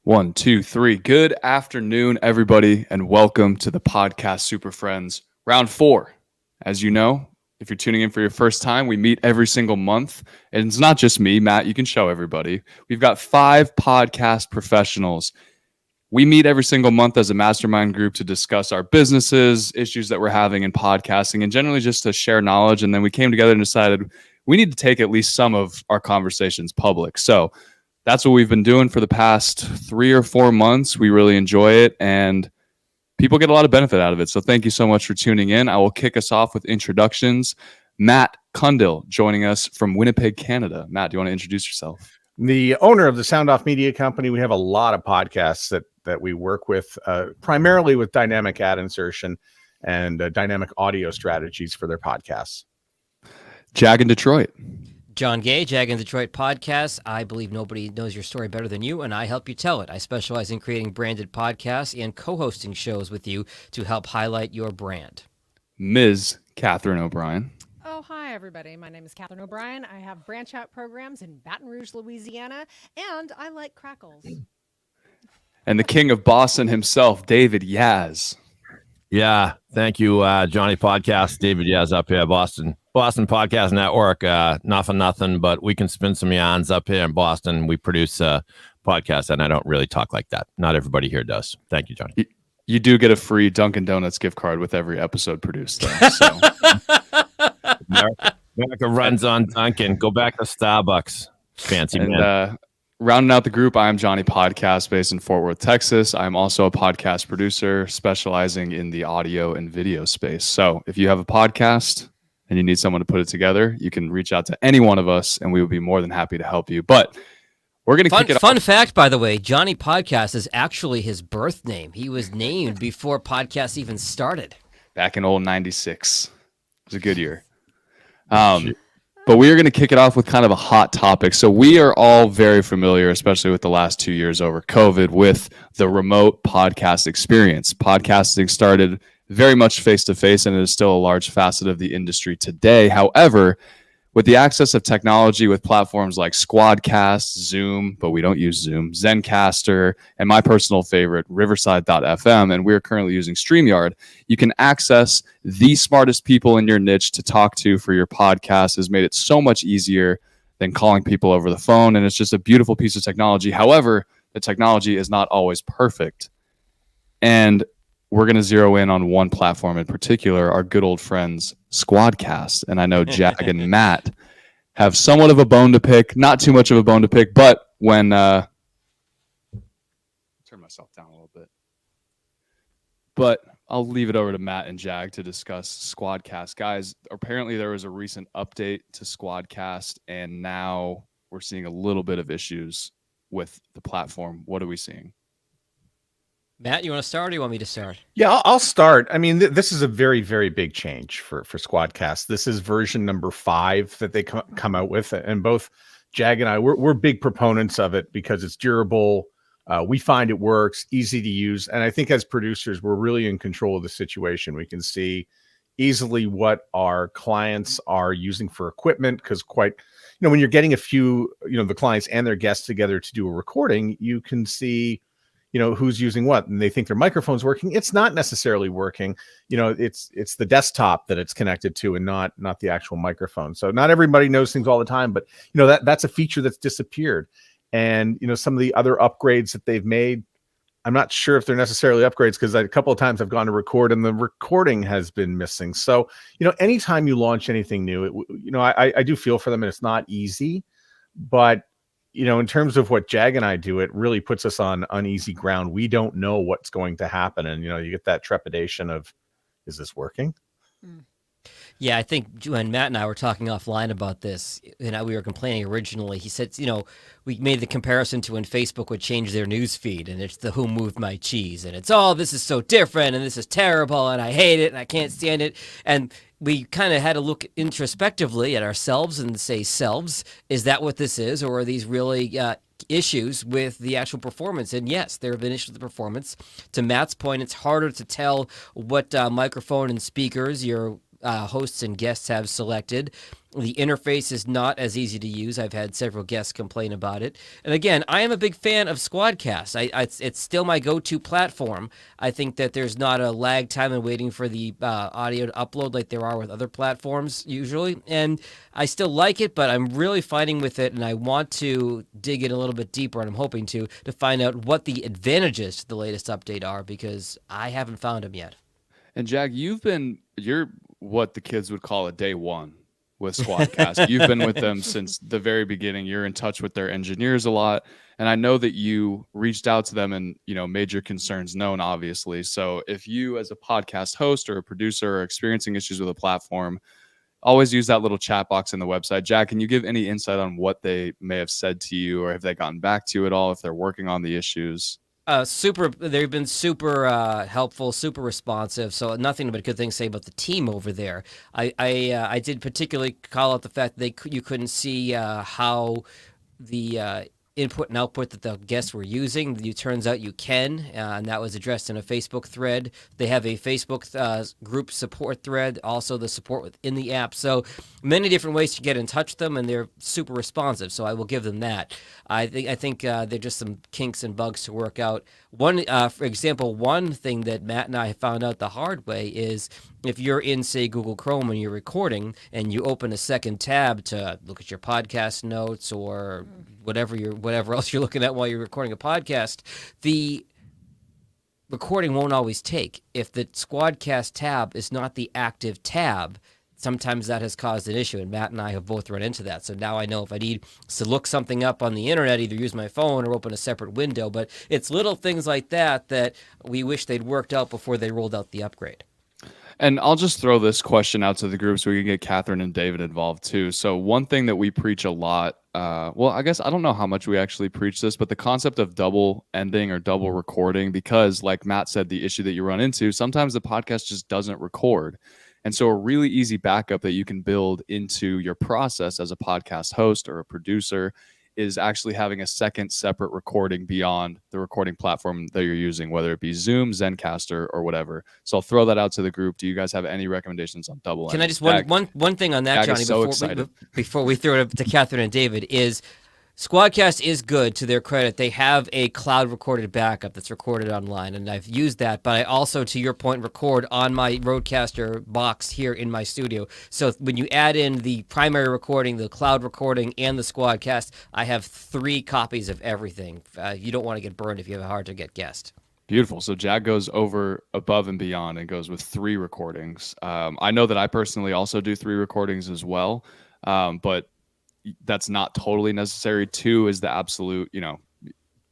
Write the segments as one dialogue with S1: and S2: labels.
S1: One, two, three. Good afternoon, everybody, and welcome to the Podcast Super Friends Round 4. As you know, if you're tuning in for your first time, we meet every single month. And it's not just me, Matt, you can show everybody. We've got 5 podcast professionals. We meet every single month as a mastermind group to discuss our businesses, issues that we're having in podcasting, and generally just to share knowledge. And then we came together and decided we need to take at least some of our conversations public. So that's what we've been doing for the past 3 or 4 months. We really enjoy it, and people get a lot of benefit out of it. So thank you so much for tuning in. I will kick us off with introductions. Matt Cundill joining us from Winnipeg, Canada. Matt, do you want to introduce yourself?
S2: The owner of the Sound Off Media Company. We have a lot of podcasts that we work with, primarily with dynamic ad insertion and dynamic audio strategies for their podcasts.
S1: Jag in Detroit.
S3: John Gay, Jag in Detroit Podcast. I believe nobody knows your story better than you, and I help you tell it. I specialize in creating branded podcasts and co-hosting shows with you to help highlight your brand.
S1: Ms. Catherine O'Brien.
S4: Oh, hi, everybody. My name is Catherine O'Brien. I have branch out programs in Baton Rouge, Louisiana, and I like crackles.
S1: And the king of Boston himself, David Yaz.
S5: Yeah, thank you, Johnny Podcast. David Yaz up here, Boston Podcast Network. Not for nothing, but we can spin some yarns up here in Boston. We produce podcasts, and I don't really talk like that. Not everybody here does. Thank you, Johnny.
S1: You do get a free Dunkin' Donuts gift card with every episode produced, though. So.
S5: America runs on Dunkin'. Go back to Starbucks. Fancy man.
S1: Rounding out the group, I am Johnny Podcast, based in Fort Worth, Texas. I'm also a podcast producer specializing in the audio and video space. So if you have a podcast and you need someone to put it together, you can reach out to any one of us, and we would be more than happy to help you. But we're going to kick it off.
S3: Fun fact, by the way, Johnny Podcast is actually his birth name. He was named before podcasts even started.
S1: Back in old 96. It was a good year. But we are going to kick it off with kind of a hot topic. So we are all very familiar, especially with the last 2 years over COVID, with the remote podcast experience. Podcasting started very much face-to-face, and it is still a large facet of the industry today. However, with the access of technology with platforms like Squadcast, Zoom, but we don't use Zoom, Zencaster, and my personal favorite, Riverside.fm, and we're currently using StreamYard, you can access the smartest people in your niche to talk to for your podcast. Has made it so much easier than calling people over the phone, and it's just a beautiful piece of technology. However, the technology is not always perfect. And we're going to zero in on one platform in particular, our good old friends, Squadcast. And I know Jag and Matt have somewhat of a bone to pick, not too much of a bone to pick, but when... turn myself down a little bit. But I'll leave it over to Matt and Jag to discuss Squadcast. Guys, apparently there was a recent update to Squadcast, and now we're seeing a little bit of issues with the platform. What are we seeing?
S3: Matt, you want to start, or do you want me to start?
S2: Yeah, I'll start. I mean, this is a very, very big change for Squadcast. This is version number 5 that they come out with, and both Jag and I, we're big proponents of it because it's durable. We find it works, easy to use, and I think as producers, we're really in control of the situation. We can see easily what our clients are using for equipment, because when you're getting a few, the clients and their guests together to do a recording, you can see who's using what, and they think their microphone's working. It's not necessarily working. It's the desktop that it's connected to, and not the actual microphone. So not everybody knows things all the time, but that's a feature that's disappeared. And some of the other upgrades that they've made, I'm not sure if they're necessarily upgrades, because a couple of times I've gone to record and the recording has been missing. So anytime you launch anything new, I do feel for them, and it's not easy, but in terms of what Jag and I do, it really puts us on uneasy ground. We don't know what's going to happen. And, you get that trepidation of, is this working?
S3: Yeah, I think when Matt and I were talking offline about this, we were complaining originally. He said, we made the comparison to when Facebook would change their news feed, and it's the "Who Moved My Cheese," and it's this is so different, and this is terrible, and I hate it, and I can't stand it. And we kind of had to look introspectively at ourselves and say, selves, is that what this is, or are these really issues with the actual performance? And yes, there have been issues with the performance. To Matt's point, it's harder to tell what microphone and speakers you're hosts and guests have selected. The interface is not as easy to use. I've had several guests complain about it. And again, I am a big fan of Squadcast. It's still my go-to platform. I think that there's not a lag time in waiting for the audio to upload like there are with other platforms usually. And I still like it, but I'm really fighting with it, and I want to dig in a little bit deeper, and I'm hoping to find out what the advantages to the latest update are, because I haven't found them yet.
S1: And Jag, you're what the kids would call a day one with Squadcast. You've been with them since the very beginning. You're in touch with their engineers a lot. And I know that you reached out to them and, made your concerns known, obviously. So if you as a podcast host or a producer are experiencing issues with a platform, always use that little chat box in the website. Jack, can you give any insight on what they may have said to you, or have they gotten back to you at all, if they're working on the issues?
S3: They've been super helpful, super responsive. So nothing but good things to say about the team over there. I did particularly call out the fact that you couldn't see how the input and output that the guests were using. It turns out you can, and that was addressed in a Facebook thread. They have a Facebook group support thread, also the support within the app. So many different ways to get in touch with them, and they're super responsive. So I will give them that. I think they're just some kinks and bugs to work out. For example, one thing that Matt and I found out the hard way is if you're in, say, Google Chrome and you're recording, and you open a second tab to look at your podcast notes or whatever else you're looking at while you're recording a podcast, the recording won't always take. If the Squadcast tab is not the active tab, sometimes that has caused an issue, and Matt and I have both run into that. So now I know if I need to look something up on the internet, either use my phone or open a separate window. But it's little things like that we wish they'd worked out before they rolled out the upgrade.
S1: And I'll just throw this question out to the group so we can get Catherine and David involved too. So one thing that we preach a lot, I guess I don't know how much we actually preach this, but the concept of double ending or double recording, because like Matt said, the issue that you run into, sometimes the podcast just doesn't record. And so a really easy backup that you can build into your process as a podcast host or a producer is actually having a second separate recording beyond the recording platform that you're using, whether it be Zoom, Zencaster, or whatever. So I'll throw that out to the group. Do you guys have any recommendations on double?
S3: Can I just one thing on that, Johnny, before we throw it to Catherine and David, is Squadcast is good, to their credit. They have a cloud recorded backup that's recorded online, and I've used that, but I also, to your point, record on my Rodecaster box here in my studio. So when you add in the primary recording, the cloud recording, and the Squadcast, I have 3 copies of everything. You don't want to get burned if you have a hard-to-get guest.
S1: Beautiful. So Jag goes above and beyond and goes with 3 recordings. I know that I personally also do 3 recordings as well, but that's not totally necessary. 2 is the absolute,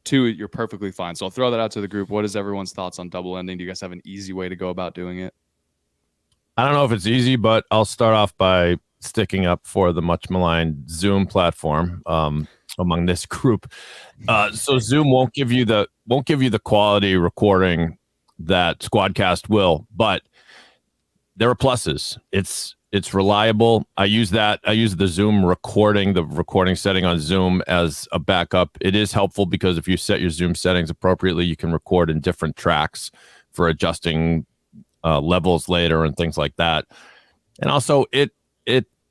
S1: 2, you're perfectly fine. So I'll throw that out to the group. What is everyone's thoughts on double ending? Do you guys have an easy way to go about doing it?
S5: I don't know if it's easy, but I'll start off by sticking up for the much maligned Zoom platform among this group. So Zoom won't give you the quality recording that Squadcast will, but there are pluses. It's reliable. I use the Zoom recording, the recording setting on Zoom as a backup. It is helpful because if you set your Zoom settings appropriately, you can record in different tracks for adjusting levels later and things like that. And also it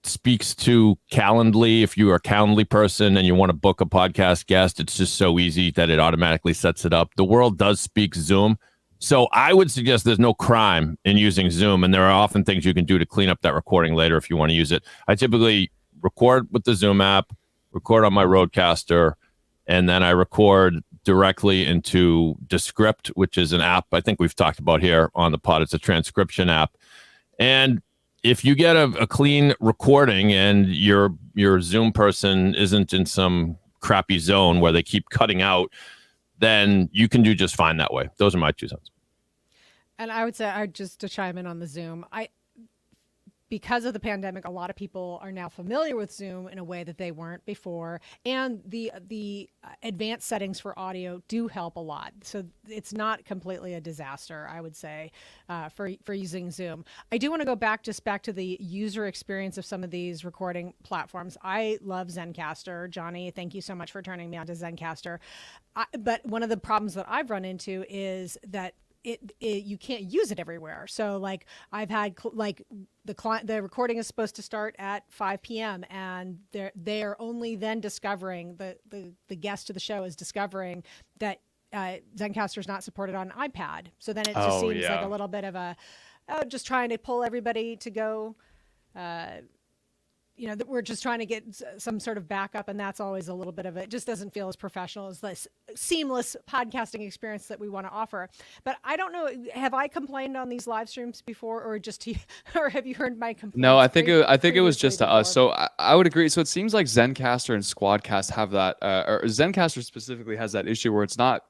S5: speaks to Calendly. If you are a Calendly person and you want to book a podcast guest, it's just so easy that it automatically sets it up. The world does speak Zoom. So I would suggest there's no crime in using Zoom, and there are often things you can do to clean up that recording later if you want to use it. I typically record with the Zoom app, record on my Rodecaster, and then I record directly into Descript, which is an app I think we've talked about here on the pod. It's a transcription app. And if you get a clean recording and your Zoom person isn't in some crappy zone where they keep cutting out, then you can do just fine that way. Those are my 2 cents.
S4: And I would say, just to chime in on the Zoom, because of the pandemic, a lot of people are now familiar with Zoom in a way that they weren't before. And the advanced settings for audio do help a lot. So it's not completely a disaster, I would say, for using Zoom. I do want to go back to the user experience of some of these recording platforms. I love Zencaster. Johnny, thank you so much for turning me on to Zencaster. But one of the problems that I've run into is that you can't use it everywhere. So like I've had the recording is supposed to start at 5 p.m. and they're only then discovering the guest of the show is discovering that Zencastr is not supported on iPad. So then it just seems like a little bit of a just trying to pull everybody to go. That we're just trying to get some sort of backup, and that's always a little bit of it. Just doesn't feel as professional as this seamless podcasting experience that we want to offer. But I don't know, have I complained on these live streams before, or or have you heard my complaints?
S1: No, I think it was just to us. So I would agree. So it seems like Zencastr and Squadcast have that, or Zencastr specifically has that issue where it's not,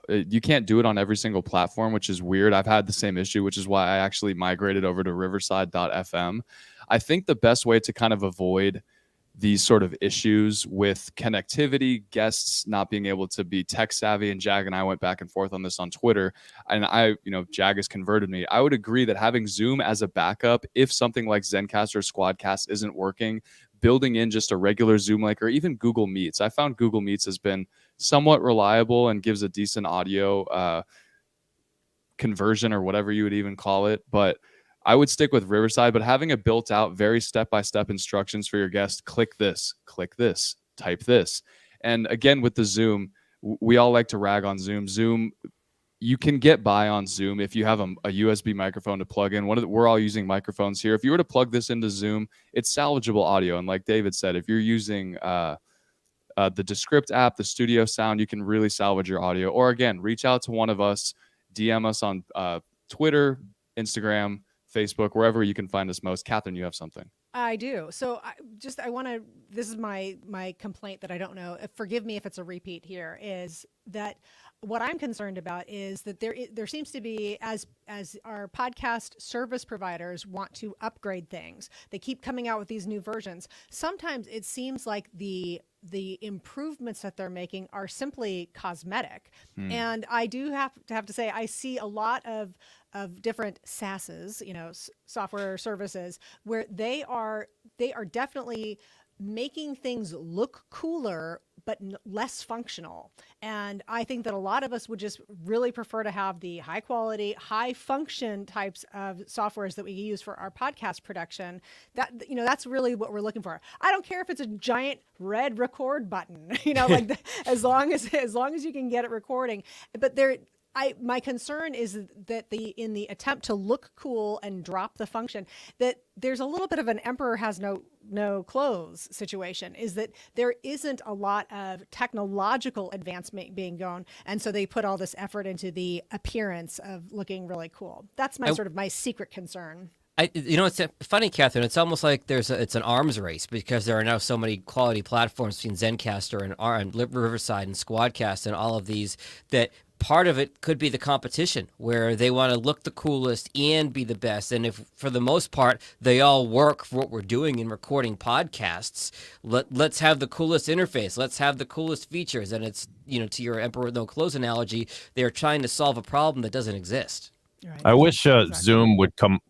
S1: you can't do it on every single platform, which is weird. I've had the same issue, which is why I actually migrated over to Riverside.fm. I think the best way to kind of avoid these sort of issues with connectivity, guests not being able to be tech savvy, and Jag and I went back and forth on this on Twitter, and Jag has converted me. I would agree that having Zoom as a backup, if something like Zencastr or Squadcast isn't working, building in just a regular Zoom link or even Google Meets. I found Google Meets has been somewhat reliable and gives a decent audio conversion or whatever you would even call it, but I would stick with Riverside, but having a built out, very step-by-step instructions for your guest, click this, type this. And again, with the Zoom, we all like to rag on Zoom. Zoom, you can get by on Zoom if you have a USB microphone to plug in. We're all using microphones here. If you were to plug this into Zoom, it's salvageable audio. And like David said, if you're using the Descript app, the studio sound, you can really salvage your audio. Or again, reach out to one of us, DM us on Twitter, Instagram, Facebook, wherever you can find us most. Catherine, you have something.
S4: I do. So this is my complaint that I don't know. Forgive me if it's a repeat here, is that what I'm concerned about is that there seems to be, as our podcast service providers want to upgrade things, they keep coming out with these new versions. Sometimes it seems like the improvements that they're making are simply cosmetic. And I do have to say, I see a lot of different SaaSes, software services, where they are definitely making things look cooler but less functional. And I think that a lot of us would just really prefer to have the high quality, high function types of softwares that we use for our podcast production. That's really what we're looking for. I don't care if it's a giant red record button, as long as you can get it recording. But my concern is that in the attempt to look cool and drop the function, that there's a little bit of an emperor has no clothes situation, is that there isn't a lot of technological advancement being gone. And so they put all this effort into the appearance of looking really cool. That's my secret concern.
S3: It's funny, Catherine. It's almost like it's an arms race, because there are now so many quality platforms between Zencastr and Riverside and Squadcast and all of these, that part of it could be the competition, where they want to look the coolest and be the best. And if, for the most part, they all work for what we're doing in recording podcasts, let's have the coolest interface. Let's have the coolest features. And it's, to your emperor with no clothes analogy, they're trying to solve a problem that doesn't exist.
S4: Right.
S5: I wish Zoom would come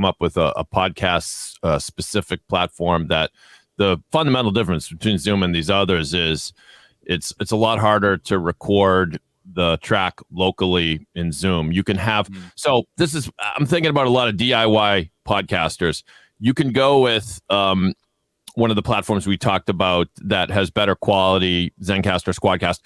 S5: up with a podcast specific platform. That the fundamental difference between Zoom and these others is it's a lot harder to record the track locally in Zoom. You can have I'm thinking about a lot of DIY podcasters. You can go with one of the platforms we talked about that has better quality, Zencastr or Squadcast.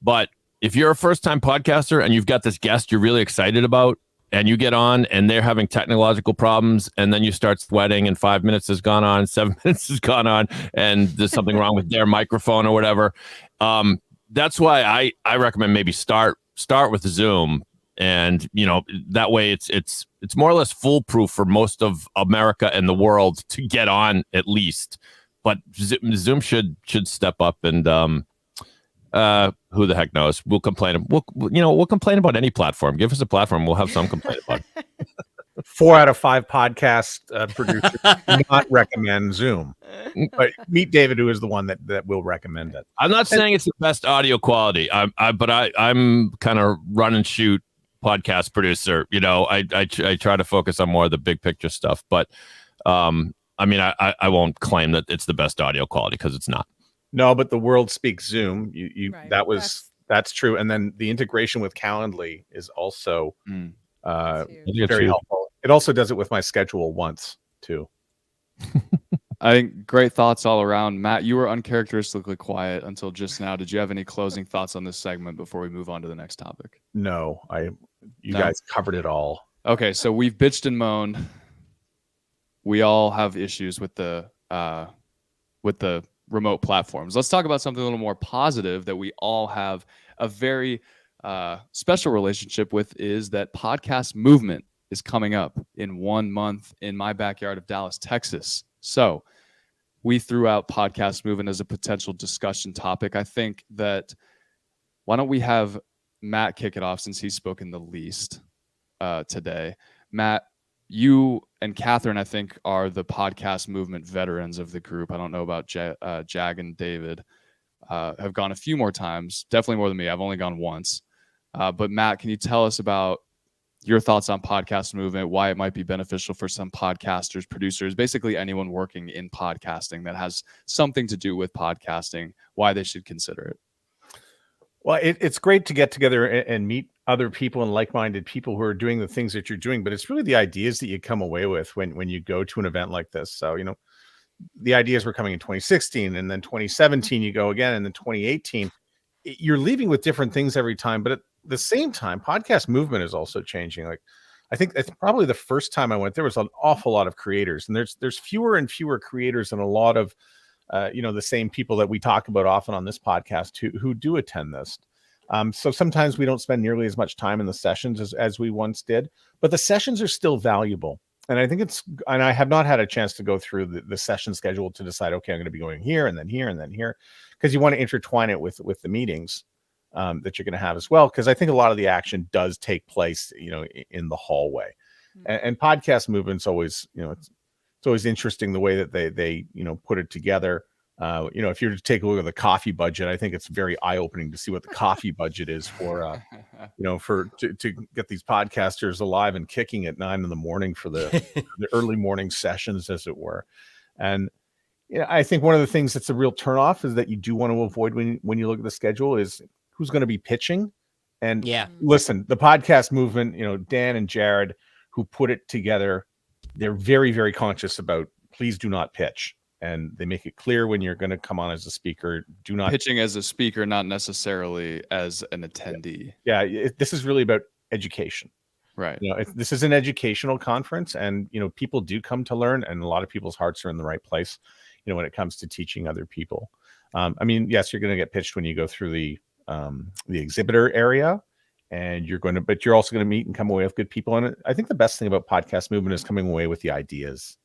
S5: But if you're a first-time podcaster and you've got this guest you're really excited about, and you get on and they're having technological problems, and then you start sweating and 5 minutes has gone on, 7 minutes has gone on, and there's something wrong with their microphone or whatever. That's why I recommend maybe start with Zoom, and that way it's more or less foolproof for most of America and the world to get on at least. But Zoom should step up, and who the heck knows? We'll complain. We'll complain about any platform. Give us a platform, we'll have some complaint about it.
S2: 4 out of 5 podcast producers do not recommend Zoom, but meet David, who is the one that will recommend it.
S5: I'm not saying it's the best audio quality. But I'm kind of run and shoot podcast producer. I try to focus on more of the big picture stuff. But I won't claim that it's the best audio quality, because it's not.
S2: No, but the world speaks Zoom.
S4: Right.
S2: That was That's true. And then the integration with Calendly is also
S1: Mm.
S4: That's
S5: I
S4: huge.
S5: think it's
S2: very
S5: huge.
S2: helpful. It also does it with my schedule once too.
S1: I think great thoughts all around. Matt, you were uncharacteristically quiet until just now. Did you have any closing thoughts on this segment before we move on to the next topic?
S2: No, you
S1: No?
S2: guys covered it all.
S1: Okay, so we've bitched and moaned. We all have issues with the remote platforms. Let's talk about something a little more positive that we all have a very special relationship with, is that podcast movement is coming up in 1 month in my backyard of Dallas, Texas. So we threw out podcast movement as a potential discussion topic. I think that why don't we have Matt kick it off, since he's spoken the least today. Matt, you and Catherine, I think, are the podcast movement veterans of the group. I don't know about Jag and David. Have gone a few more times, definitely more than me. I've only gone once. But Matt, can you tell us about your thoughts on podcast movement, why it might be beneficial for some podcasters, producers, basically anyone working in podcasting that has something to do with podcasting, why they should consider it?
S2: Well, it's great to get together and meet other people and like-minded people who are doing the things that you're doing, but it's really the ideas that you come away with when you go to an event like this. So, the ideas were coming in 2016, and then 2017 you go again, and then 2018. You're leaving with different things every time, but at the same time, podcast movement is also changing. Like, I think it's probably the first time I went, there was an awful lot of creators, and there's fewer and fewer creators, and a lot of the same people that we talk about often on this podcast who do attend this. So sometimes we don't spend nearly as much time in the sessions as we once did, but the sessions are still valuable. And I think and I have not had a chance to go through the session schedule to decide, okay, I'm going to be going here and then here and then here, because you want to intertwine it with the meetings that you're going to have as well. Because I think a lot of the action does take place, in the hallway. And podcast movement's always, it's always interesting the way that they put it together. If you were to take a look at the coffee budget, I think it's very eye-opening to see what the coffee budget is for, to get these podcasters alive and kicking at 9 a.m. for the early morning sessions, as it were. And I think one of the things that's a real turnoff is that you do want to avoid when you look at the schedule is who's going to be pitching. And listen, the podcast movement, Dan and Jared, who put it together, they're very, very conscious about, please do not pitch. And they make it clear when you're going to come on as a speaker, do not
S1: pitching as a speaker, not necessarily as an attendee.
S2: Yeah, this is really about education,
S1: right?
S2: This is an educational conference, and people do come to learn, and a lot of people's hearts are in the right place, when it comes to teaching other people. Yes, you're going to get pitched when you go through the exhibitor area, and but you're also going to meet and come away with good people. And I think the best thing about podcast movement is coming away with the ideas.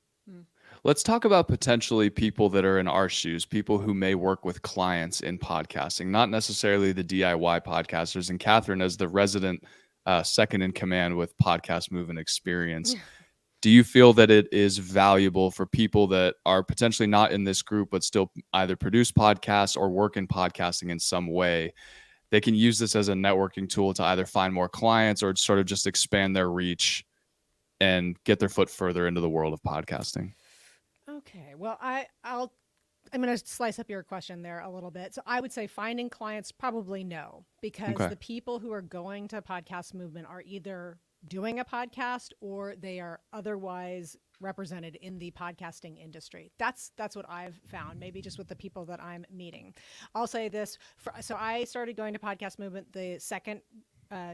S1: Let's talk about potentially people that are in our shoes, people who may work with clients in podcasting, not necessarily the DIY podcasters. And Catherine, as the resident second in command with podcast movement experience, do you feel that it is valuable for people that are potentially not in this group, but still either produce podcasts or work in podcasting in some way? They can use this as a networking tool to either find more clients or sort of just expand their reach and get their foot further into the world of podcasting.
S4: Okay, well, I'm going to slice up your question there a little bit. So I would say finding clients, probably no, because the people who are going to podcast movement are either doing a podcast or they are otherwise represented in the podcasting industry. That's what I've found, maybe just with the people that I'm meeting. I'll say this. So I started going to podcast movement the second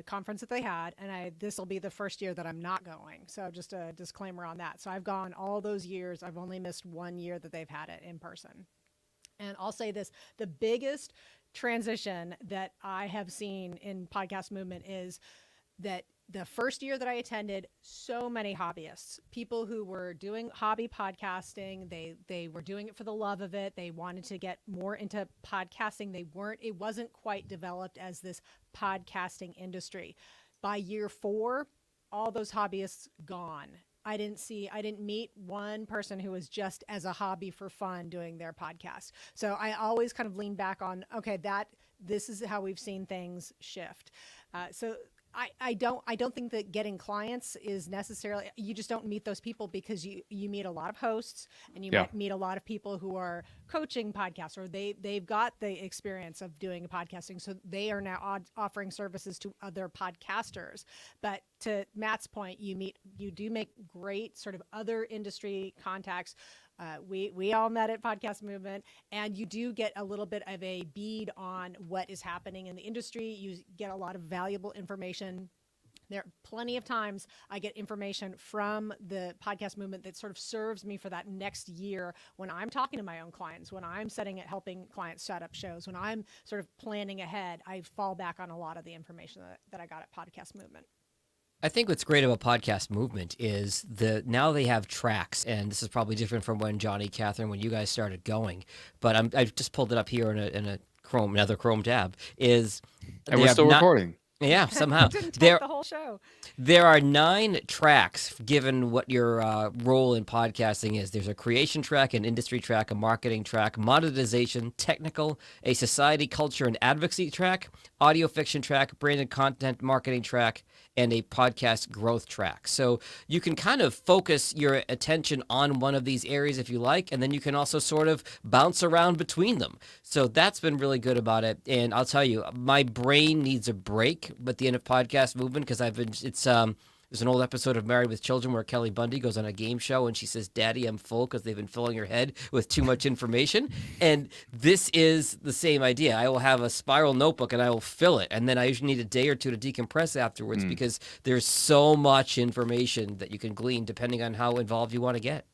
S4: conference that they had, and this will be the first year that I'm not going. So just a disclaimer on that. So I've gone all those years. I've only missed 1 year that they've had it in person. And I'll say this, the biggest transition that I have seen in podcast movement is that the first year that I attended, so many hobbyists, people who were doing hobby podcasting, they were doing it for the love of it. They wanted to get more into podcasting. It wasn't quite developed as this podcasting industry. By year 4, all those hobbyists gone. I didn't meet one person who was just as a hobby for fun doing their podcast. So I always kind of lean back on, okay, this is how we've seen things shift. So I don't think that getting clients is necessarily, you just don't meet those people because you meet a lot of hosts and you might meet a lot of people who are coaching podcasts, or they've got the experience of doing podcasting. So they are now offering services to other podcasters. But to Matt's point, you do make great sort of other industry contacts. We all met at Podcast Movement, and you do get a little bit of a bead on what is happening in the industry. You get a lot of valuable information. There are plenty of times I get information from the Podcast Movement that sort of serves me for that next year when I'm talking to my own clients, when I'm helping clients set up shows, when I'm sort of planning ahead. I fall back on a lot of the information that I got at Podcast Movement.
S3: I think what's great about Podcast Movement is now they have tracks, and this is probably different from when Johnny, Catherine, when you guys started going. But I've just pulled it up here in a another Chrome tab. And
S1: we're still recording.
S3: Yeah, somehow.
S4: Didn't take the whole show.
S3: There are 9 tracks given what your role in podcasting is. There's a creation track, an industry track, a marketing track, monetization, technical, a society, culture, and advocacy track, audio fiction track, branded content marketing track, and a podcast growth track. So you can kind of focus your attention on one of these areas if you like, and then you can also sort of bounce around between them. So that's been really good about it. And I'll tell you, my brain needs a break at the end of Podcast Movement, because there's an old episode of Married with Children where Kelly Bundy goes on a game show and she says, "Daddy, I'm full," because they've been filling her head with too much information. And this is the same idea. I will have a spiral notebook and I will fill it. And then I usually need a day or two to decompress afterwards because there's so much information that you can glean depending on how involved you want to get.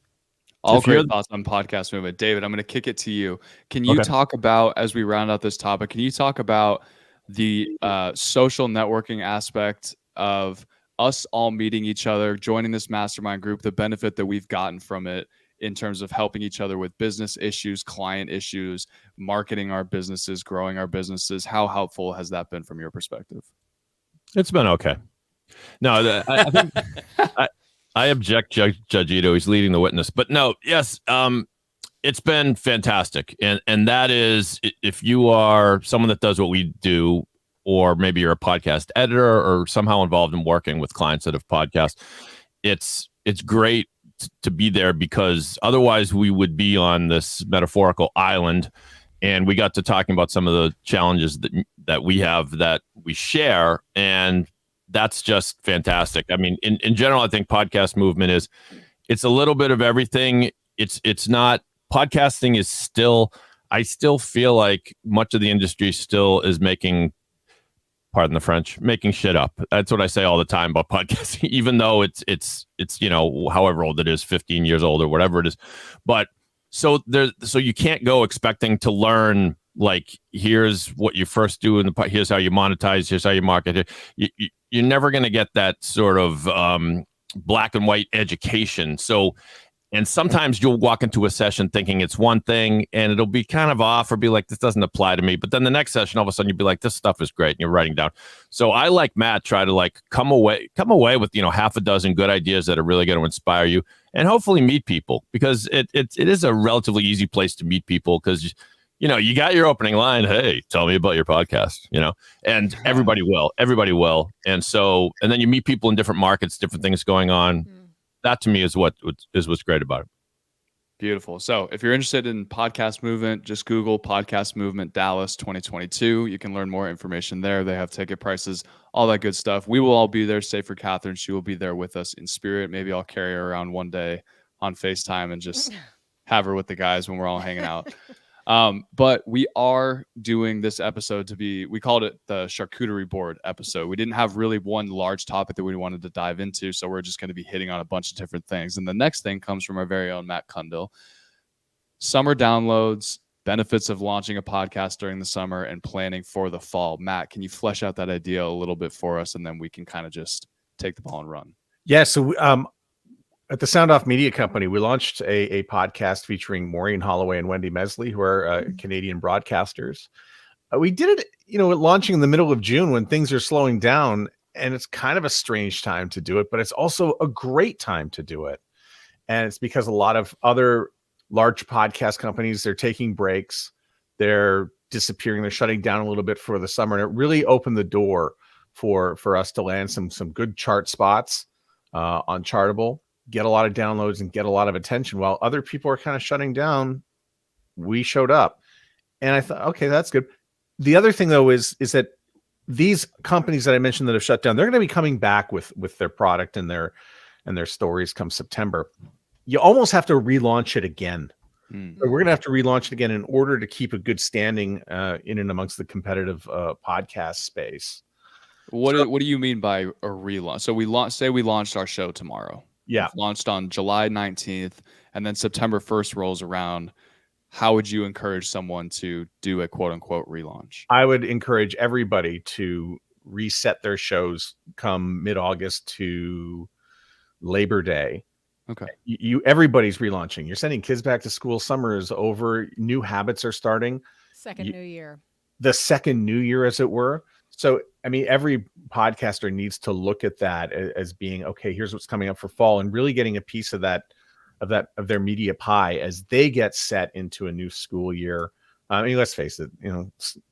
S1: All great thoughts on Podcast Movement. David, I'm going to kick it to you. Can you talk about, as we round out this topic, can you talk about the social networking aspect of us all meeting each other, joining this mastermind group, the benefit that we've gotten from it in terms of helping each other with business issues, client issues, marketing our businesses, growing our businesses? How helpful has that been from your perspective?
S5: It's been okay. No, I think I object, Judge Ito. He's leading the witness. But no, yes, it's been fantastic. And that is, if you are someone that does what we do, or maybe you're a podcast editor or somehow involved in working with clients that have podcasts, it's great to be there, because otherwise we would be on this metaphorical island. And we got to talking about some of the challenges that we have that we share. And that's just fantastic. I mean, in general, I think Podcast Movement it's a little bit of everything. It's not, podcasting is still, I still feel like much of the industry still is making, pardon the French, making shit up. That's what I say all the time about podcasting, even though it's however old it is, 15 years old or whatever it is. But so you can't go expecting to learn, like, here's what you first do in here's how you monetize, here's how you market. You're never going to get that sort of black and white education. And sometimes you'll walk into a session thinking it's one thing and it'll be kind of off, or be like, this doesn't apply to me. But then the next session, all of a sudden you'll be like, this stuff is great. And you're writing down. So I, like Matt, try to like come away with, half a dozen good ideas that are really going to inspire you, and hopefully meet people, because it is a relatively easy place to meet people, because you got your opening line, hey, tell me about your podcast, and everybody will. And then you meet people in different markets, different things going on. That to me is what's great about it.
S1: Beautiful. So if you're interested in Podcast Movement, just Google Podcast Movement Dallas 2022. You can learn more information there. They have ticket prices, all that good stuff. We will all be there, save for Catherine. She will be there with us in spirit. Maybe I'll carry her around one day on FaceTime and just have her with the guys when we're all hanging out. But we are doing this episode we called it the charcuterie board episode. We didn't have really one large topic that we wanted to dive into, so we're just going to be hitting on a bunch of different things. And the next thing comes from our very own Matt Kundle. Summer downloads, benefits of launching a podcast during the summer, and planning for the fall. Matt, can you flesh out that idea a little bit for us, and then we can kind of just take the ball and run?
S2: Yeah, so at the Sound Off Media Company, we launched a podcast featuring Maureen Holloway and Wendy Mesley, who are Canadian broadcasters. We did it, launching in the middle of June when things are slowing down, and it's kind of a strange time to do it, but it's also a great time to do it. And it's because a lot of other large podcast companies, they're taking breaks, they're disappearing, they're shutting down a little bit for the summer, and it really opened the door for us to land some good chart spots on Chartable, get a lot of downloads and get a lot of attention. While other people are kind of shutting down, we showed up. And I thought, okay, that's good. The other thing, though, is that these companies that I mentioned that have shut down, they're going to be coming back with their product and their stories come September. You almost have to relaunch it again. We're going to have to relaunch it again in order to keep a good standing in and amongst the competitive podcast space.
S1: What do you mean by a relaunch? So we launched our show tomorrow.
S2: Yeah.
S1: It's launched on July 19th, and then September 1st rolls around. How would you encourage someone to do a quote unquote relaunch?
S2: I would encourage everybody to reset their shows come mid-August to Labor Day.
S1: Okay.
S2: Everybody's relaunching. You're sending kids back to school. Summer is over. New habits are starting.
S4: New year.
S2: The second new year, as it were. So, I mean, every podcaster needs to look at that as being, okay, here's what's coming up for fall, and really getting a piece of their media pie as they get set into a new school year. I mean, let's face it,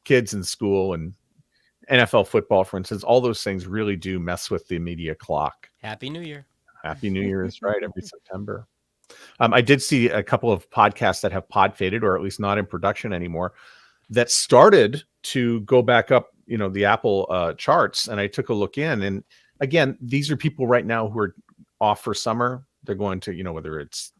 S2: kids in school and NFL football, for instance, all those things really do mess with the media clock.
S3: Happy New Year.
S2: Happy New Year is right, every September. I did see a couple of podcasts that have pod faded, or at least not in production anymore, that started to go back up, the Apple charts. And I took a look in, and again, these are people right now who are off for summer. They're going to, whether it's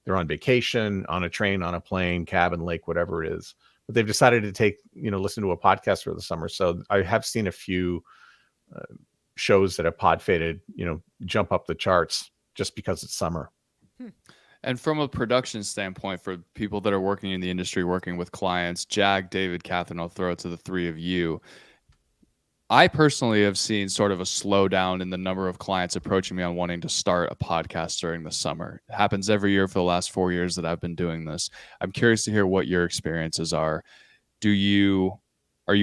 S2: they're on vacation, on a train, on a plane, cabin, lake, whatever it is, but they've decided to listen to a podcast for the summer. So I have seen a few shows that have pod faded, jump up the charts just because it's summer.
S1: And from a production standpoint, for people that are working in the industry, working with clients, Jag, David, Catherine, I'll throw it to the three of you. I personally have seen sort of a slowdown in the number of clients approaching me on wanting to start a podcast during the summer. It happens every year for the last 4 years that I've been doing this. I'm curious to hear what your experiences are. Are you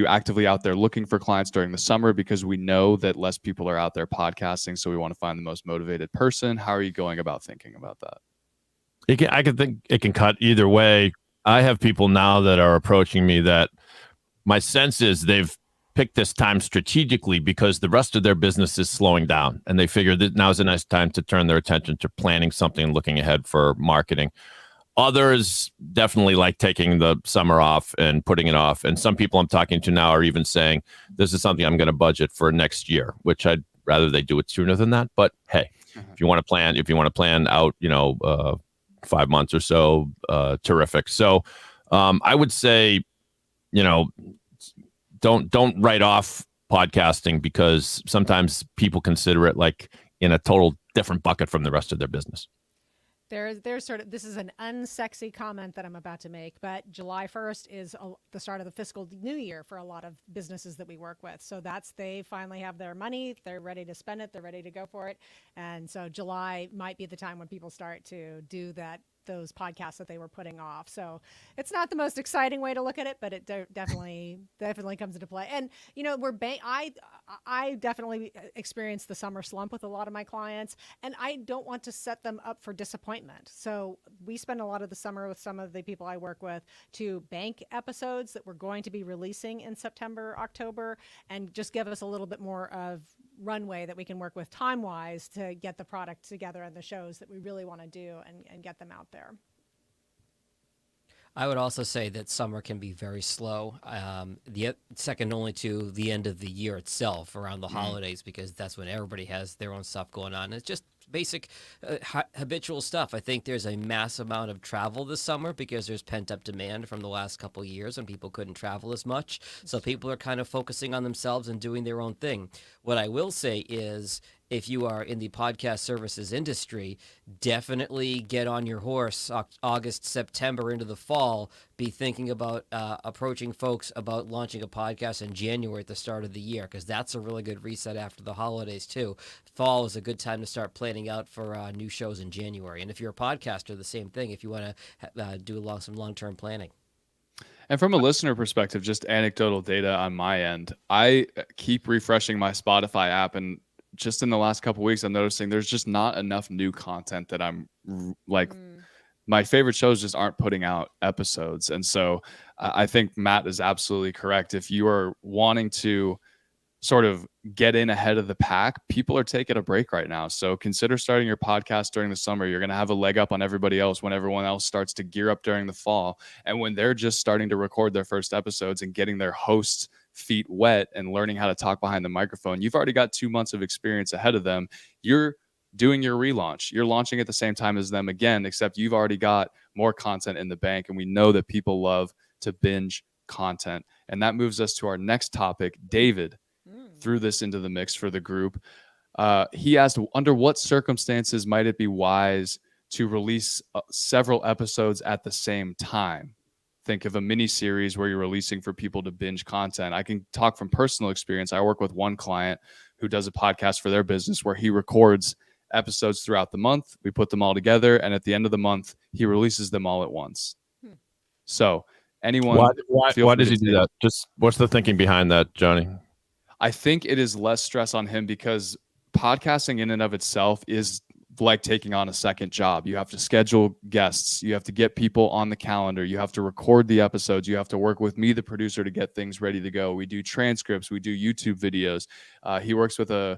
S1: actively out there looking for clients during the summer? Because we know that less people are out there podcasting, so we want to find the most motivated person. How are you going about thinking about that?
S5: I can think it can cut either way. I have people now that are approaching me that my sense is they've picked this time strategically because the rest of their business is slowing down, and they figure that now's a nice time to turn their attention to planning something and looking ahead for marketing. Others definitely like taking the summer off and putting it off. And some people I'm talking to now are even saying, this is something I'm going to budget for next year, which I'd rather they do it sooner than that. But hey, if you want to plan out, 5 months or so, terrific. So I would say, don't write off podcasting, because sometimes people consider it like in a total different bucket from the rest of their business.
S4: There's this is an unsexy comment that I'm about to make, but July 1st is the start of the fiscal new year for a lot of businesses that we work with. So they finally have their money, they're ready to spend it, they're ready to go for it. And so July might be the time when people start to do those podcasts that they were putting off. So it's not the most exciting way to look at it, but it definitely comes into play. And I definitely experienced the summer slump with a lot of my clients, and I don't want to set them up for disappointment. So we spend a lot of the summer with some of the people I work with to bank episodes that we're going to be releasing in September, October, and just give us a little bit more of runway that we can work with time-wise to get the product together and the shows that we really want to do and get them out there.
S3: I would also say that summer can be very slow, second only to the end of the year itself, around the holidays, because that's when everybody has their own stuff going on. It's just basic habitual stuff. I think there's a mass amount of travel this summer because there's pent-up demand from the last couple of years when people couldn't travel as much. So people are kind of focusing on themselves and doing their own thing. What I will say is, if you are in the podcast services industry, definitely get on your horse August, September into the fall. Be thinking about approaching folks about launching a podcast in January at the start of the year, because that's a really good reset after the holidays too. Fall is a good time to start planning out for new shows in January. And if you're a podcaster, the same thing if you want to do some long-term planning.
S1: And from a listener perspective, just anecdotal data on my end, I keep refreshing my Spotify app, and just in the last couple of weeks, I'm noticing there's just not enough new content that I'm like, my favorite shows just aren't putting out episodes. And so I think Matt is absolutely correct. If you are wanting to sort of get in ahead of the pack, people are taking a break right now. So consider starting your podcast during the summer. You're going to have a leg up on everybody else when everyone else starts to gear up during the fall. And when they're just starting to record their first episodes and getting their hosts' feet wet and learning how to talk behind the microphone, you've already got 2 months of experience ahead of them. You're doing your relaunch. You're launching at the same time as them again, except you've already got more content in the bank. And we know that people love to binge content. And that moves us to our next topic. David threw this into the mix for the group. He asked, under what circumstances might it be wise to release several episodes at the same time? Think of a mini series where you're releasing for people to binge content. I can talk from personal experience. I work with one client who does a podcast for their business where he records episodes throughout the month. We put them all together, and at the end of the month, he releases them all at once. So anyone,
S5: why does he do that? Just what's the thinking behind that, Johnny?
S1: I think it is less stress on him because podcasting in and of itself is like taking on a second job. You have to schedule guests. You have to get people on the calendar. You have to record the episodes. You have to work with me, the producer, to get things ready to go. We do transcripts. We do YouTube videos. He works with a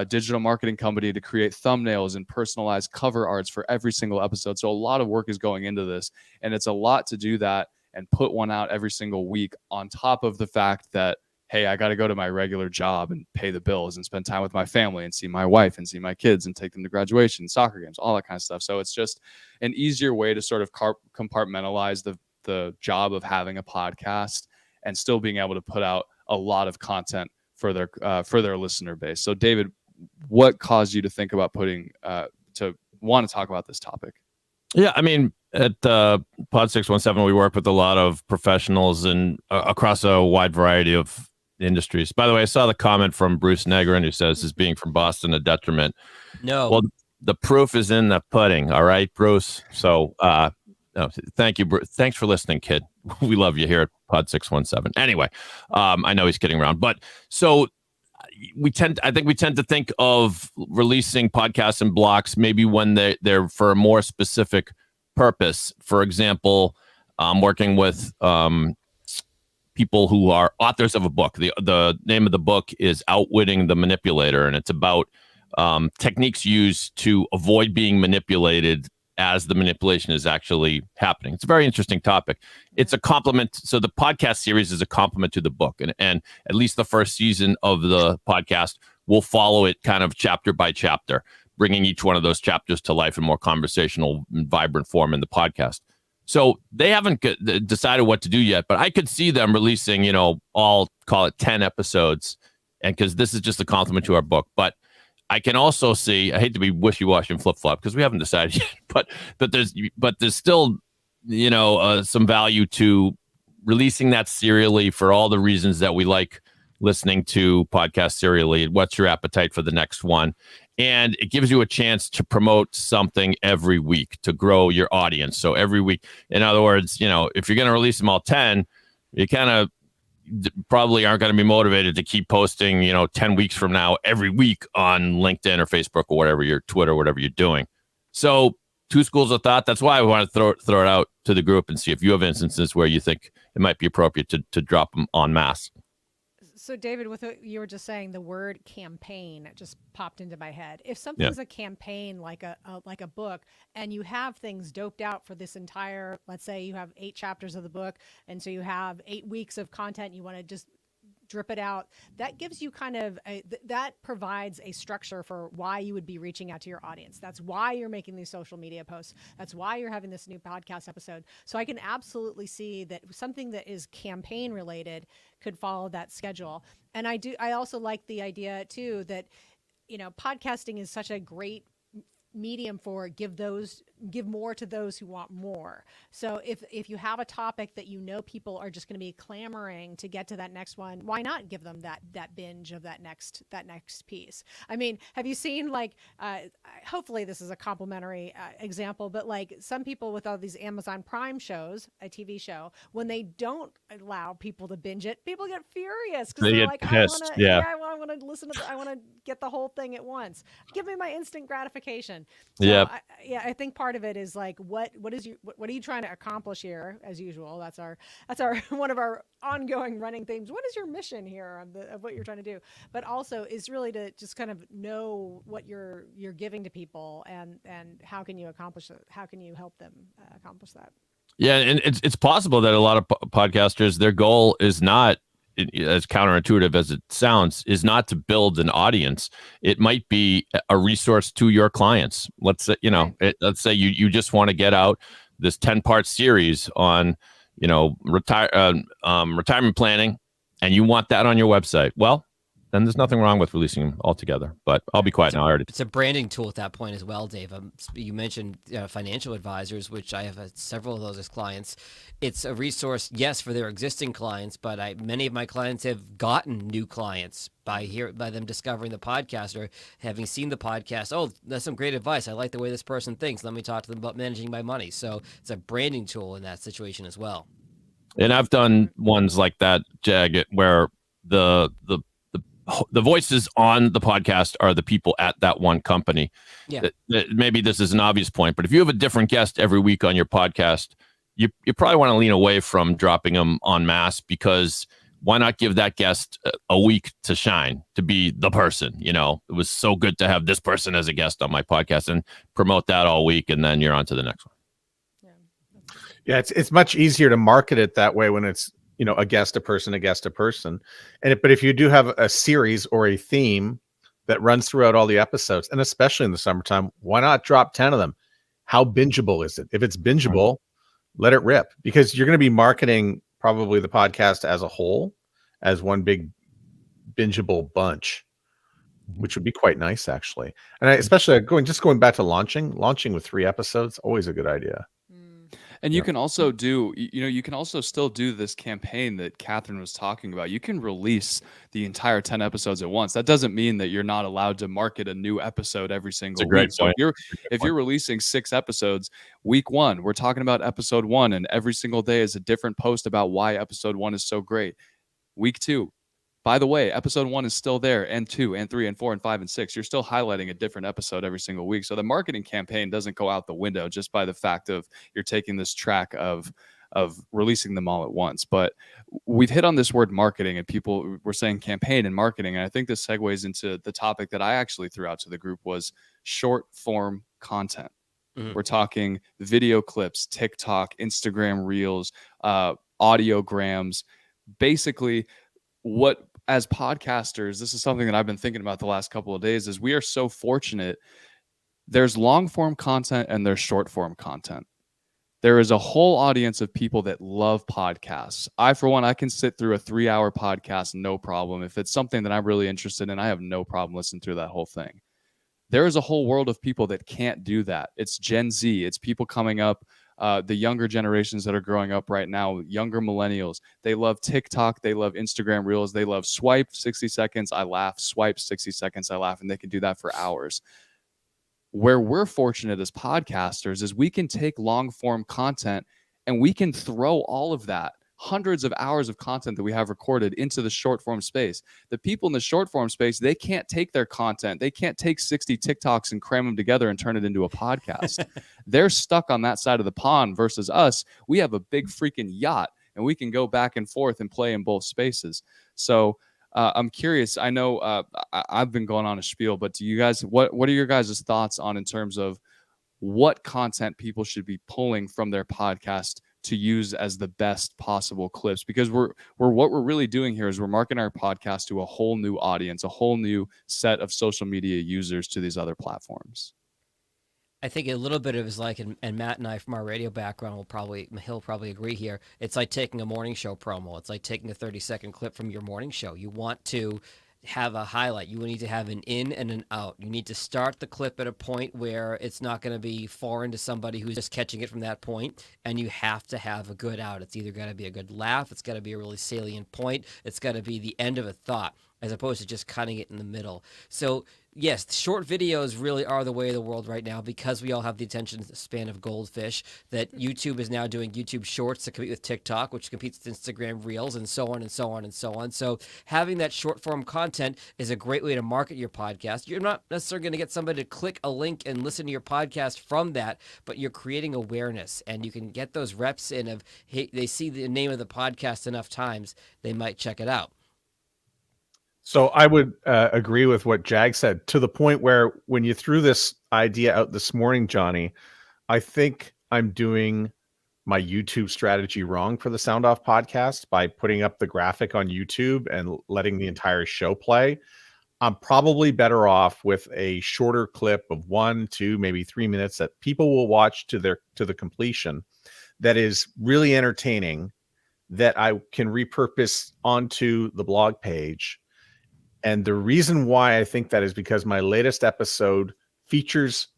S1: digital marketing company to create thumbnails and personalized cover arts for every single episode. So a lot of work is going into this, and it's a lot to do that and put one out every single week on top of the fact that, hey, I got to go to my regular job and pay the bills and spend time with my family and see my wife and see my kids and take them to graduation, soccer games, all that kind of stuff. So it's just an easier way to sort of compartmentalize the job of having a podcast and still being able to put out a lot of content for their listener base. So David, what caused you to think about to want to talk about this topic?
S5: Yeah, I mean, at Pod 617, we work with a lot of professionals and across a wide variety of industries. By the way, I saw the comment from Bruce Negrin who says, "Is being from Boston a detriment?"
S3: No.
S5: Well, the proof is in the pudding. All right, Bruce. So, thank you, Bruce. Thanks for listening, kid. We love you here at Pod 617. Anyway, I know he's kidding around, but so I think we tend to think of releasing podcasts in blocks, maybe when they're for a more specific purpose. For example, I'm working with people who are authors of a book. The name of the book is Outwitting the Manipulator, and it's about techniques used to avoid being manipulated as the manipulation is actually happening. It's a very interesting topic. It's a complement. So the podcast series is a complement to the book. And at least the first season of the podcast will follow it kind of chapter by chapter, bringing each one of those chapters to life in more conversational and vibrant form in the podcast. So they haven't decided what to do yet, but I could see them releasing, all call it 10 episodes. And because this is just a complement to our book, but I can also see, I hate to be wishy-washy and flip-flop because we haven't decided yet, but there's still, some value to releasing that serially for all the reasons that we like listening to podcasts serially. What's your appetite for the next one? And it gives you a chance to promote something every week to grow your audience. So every week, in other words, if you're going to release them all 10, you kind of probably aren't going to be motivated to keep posting, 10 weeks from now, every week on LinkedIn or Facebook or whatever, your Twitter, whatever you're doing. So 2 schools of thought. That's why I want to throw it out to the group and see if you have instances where you think it might be appropriate to drop them en masse.
S4: So David, with what you were just saying, the word campaign just popped into my head. If something's a campaign like a book, and you have things doped out for this entire, let's say you have 8 chapters of the book, and so you have 8 weeks of content, you want to just drip it out, that gives you kind of that provides a structure for why you would be reaching out to your audience. That's why you're making these social media posts. That's why you're having this new podcast episode. So I can absolutely see that something that is campaign related could follow that schedule. And I also like the idea too that, podcasting is such a great medium for give more to those who want more. So if you have a topic that people are just going to be clamoring to get to that next one, why not give them that binge of that next piece? I mean, have you seen hopefully this is a complimentary example, but like some people with all these Amazon Prime shows, a TV show, when they don't allow people to binge it, people get furious because they're like,
S5: pissed.
S4: I want to listen to I want to get the whole thing at once. Give me my instant gratification. in. So
S5: Yep.
S4: I think part of it is like, what are you trying to accomplish here? As usual, that's our one of our ongoing running themes. What is your mission here of what you're trying to do? But also is really to just kind of know what you're giving to people, and how can you accomplish it? How can you help them accomplish that?
S5: Yeah, and it's possible that a lot of podcasters, their goal is not, as counterintuitive as it sounds, is not to build an audience. It might be a resource to your clients. Let's say, let's say you just want to get out this 10-part series on, retirement planning, and you want that on your website. Well, then there's nothing wrong with releasing them altogether. But I'll be quiet now. I already.
S3: It's a branding tool at that point as well, Dave. You mentioned financial advisors, which I have several of those as clients. It's a resource, yes, for their existing clients, but many of my clients have gotten new clients by them discovering the podcast or having seen the podcast. Oh, that's some great advice. I like the way this person thinks. Let me talk to them about managing my money. So it's a branding tool in that situation as well.
S5: And I've done ones like that, Jag, where the voices on the podcast are the people at that one company.
S3: Yeah.
S5: Maybe this is an obvious point, but if you have a different guest every week on your podcast, you probably want to lean away from dropping them en masse, because why not give that guest a week to shine, to be the person? It was so good to have this person as a guest on my podcast, and promote that all week, and then you're on to the next one.
S2: Yeah, it's much easier to market it that way when it's a guest, a person, but if you do have a series or a theme that runs throughout all the episodes, and especially in the summertime, why not drop 10 of them? How bingeable is it? If it's bingeable, let it rip, because you're going to be marketing probably the podcast as a whole as one big bingeable bunch, which would be quite nice, actually. And especially going back to launching with 3 episodes, always a good idea.
S1: And you can also you can also still do this campaign that Catherine was talking about. You can release the entire 10 episodes at once. That doesn't mean that you're not allowed to market a new episode every single week. So if you're releasing 6 episodes, week 1, we're talking about episode 1, and every single day is a different post about why episode 1 is so great. Week 2, by the way, episode 1 is still there, and 2, and 3, and 4, and 5, and 6. You're still highlighting a different episode every single week. So the marketing campaign doesn't go out the window just by the fact of you're taking this track of releasing them all at once. But we've hit on this word marketing, and people were saying campaign and marketing. And I think this segues into the topic that I actually threw out to the group, was short form content. Mm-hmm. We're talking video clips, TikTok, Instagram Reels, audiograms, basically what, as podcasters, this is something that I've been thinking about the last couple of days, is we are so fortunate. There's long form content and there's short form content. There is a whole audience of people that love podcasts. For one, I can sit through a 3-hour podcast, no problem. If it's something that I'm really interested in, I have no problem listening through that whole thing. There is a whole world of people that can't do that. It's Gen Z. It's people coming up, the younger generations that are growing up right now, younger millennials. They love TikTok. They love Instagram Reels. They love swipe 60 seconds, I laugh, swipe 60 seconds, I laugh, and they can do that for hours. Where we're fortunate as podcasters is we can take long form content and we can throw all of that, hundreds of hours of content that we have recorded, into the short form space. The people in the short form space, they can't take their content. They can't take 60 TikToks and cram them together and turn it into a podcast. They're stuck on that side of the pond, versus us. We have a big freaking yacht and we can go back and forth and play in both spaces. So I'm curious. I know I've been going on a spiel, but do you guys, what are your guys' thoughts on, in terms of what content people should be pulling from their podcast to use as the best possible clips? Because what we're really doing here is we're marketing our podcast to a whole new audience, a whole new set of social media users to these other platforms.
S3: I think a little bit of it is like, and Matt and I from our radio background he'll probably agree here. It's like taking a morning show promo. It's like taking a 30-second clip from your morning show. You want to have a highlight. You need to have an in and an out. You need to start the clip at a point where it's not going to be foreign to somebody who's just catching it from that point, and you have to have a good out. It's either got to be a good laugh, it's got to be a really salient point, it's got to be the end of a thought. as opposed to just cutting it in the middle. So yes, short videos really are the way of the world right now because we all have the attention span of goldfish. That YouTube is now doing YouTube Shorts to compete with TikTok, which competes with Instagram Reels, and so on and so on and so on. So having that short form content is a great way to market your podcast. You're not necessarily going to get somebody to click a link and listen to your podcast from that, but you're creating awareness, and you can get those reps in of, hey, they see the name of the podcast enough times, they might check it out.
S2: So I would agree with what Jag said, to the point where when you threw this idea out this morning, Johnny, I think I'm doing my YouTube strategy wrong for the Sound Off podcast by putting up the graphic on YouTube and letting the entire show play. I'm probably better off with a shorter clip of 1, 2, maybe 3 minutes that people will watch to the completion, that is really entertaining, that I can repurpose onto the blog page. And the reason why I think that is because my latest episode features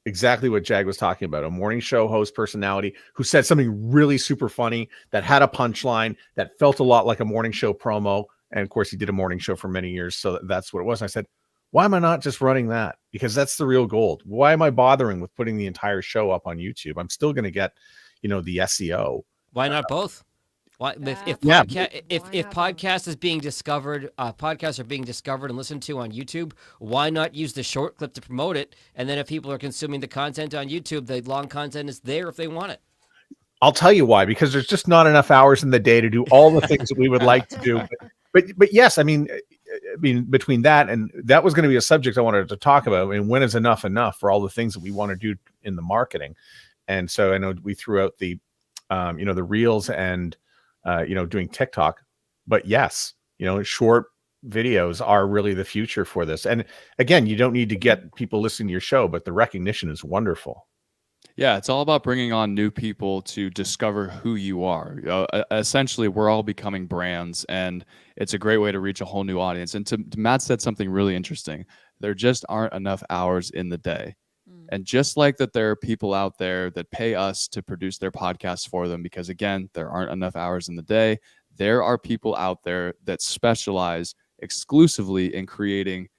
S2: exactly what Jag was talking about, a morning show host personality who said something really super funny that had a punchline that felt a lot like a morning show promo. And of course, he did a morning show for many years, so that's what it was. And I said, why am I not just running that? Because that's the real gold. Why am I bothering with putting the entire show up on YouTube? I'm still going to get, the SEO.
S3: Why not both? Why, if podcast is being discovered, podcasts are being discovered and listened to on YouTube, why not use the short clip to promote it? And then if people are consuming the content on YouTube, the long content is there if they want it.
S2: I'll tell you why, because there's just not enough hours in the day to do all the things that we would like to do. But yes, I mean, between that and that was going to be a subject I wanted to talk about. I mean, when is enough for all the things that we want to do in the marketing? And so I know we threw out the, the reels and, doing TikTok, but yes, short videos are really the future for this. And again, you don't need to get people listening to your show, but the recognition is wonderful.
S1: Yeah, it's all about bringing on new people to discover who you are. Essentially, we're all becoming brands, and it's a great way to reach a whole new audience. And to Matt said something really interesting. There just aren't enough hours in the day. And just like that, there are people out there that pay us to produce their podcasts for them because, again, there aren't enough hours in the day. There are people out there that specialize exclusively in pulling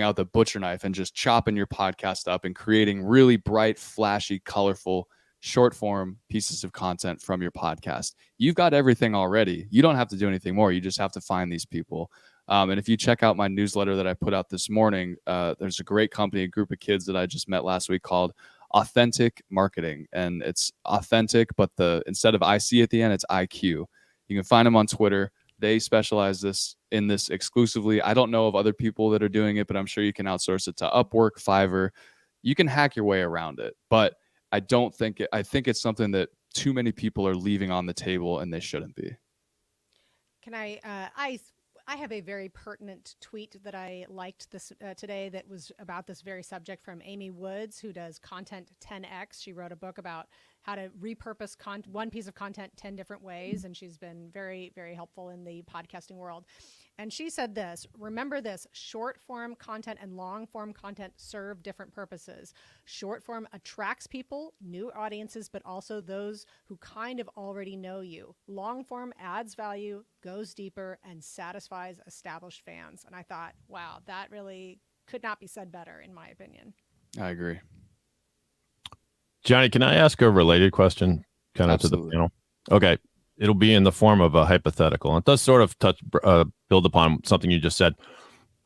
S1: out the butcher knife and just chopping your podcast up and creating really bright, flashy, colorful, short form pieces of content from your podcast. You've got everything already. You don't have to do anything more. You just have to find these people. And if you check out my newsletter that I put out this morning, there's a great company, a group of kids that I just met last week called Authentic Marketing. And it's authentic, but instead of IC at the end, it's IQ. You can find them on Twitter. They specialize in this exclusively. I don't know of other people that are doing it, but I'm sure you can outsource it to Upwork, Fiverr. You can hack your way around it. But I think it's something that too many people are leaving on the table, and they shouldn't be.
S4: Can I have a very pertinent tweet that I liked this today that was about this very subject from Amy Woods, who does Content 10X. She wrote a book about how to repurpose one piece of content 10 different ways, and she's been very, very helpful in the podcasting world. And she said this: remember this, short form content and long form content serve different purposes. Short form attracts people, new audiences, but also those who kind of already know you. Long form adds value, goes deeper, and satisfies established fans. And I thought, wow, that really could not be said better, in my opinion.
S1: I agree.
S5: Johnny, can I ask a related question kind of
S1: Absolutely.
S5: to the panel? Okay. It'll be in the form of a hypothetical. It does sort of build upon something you just said.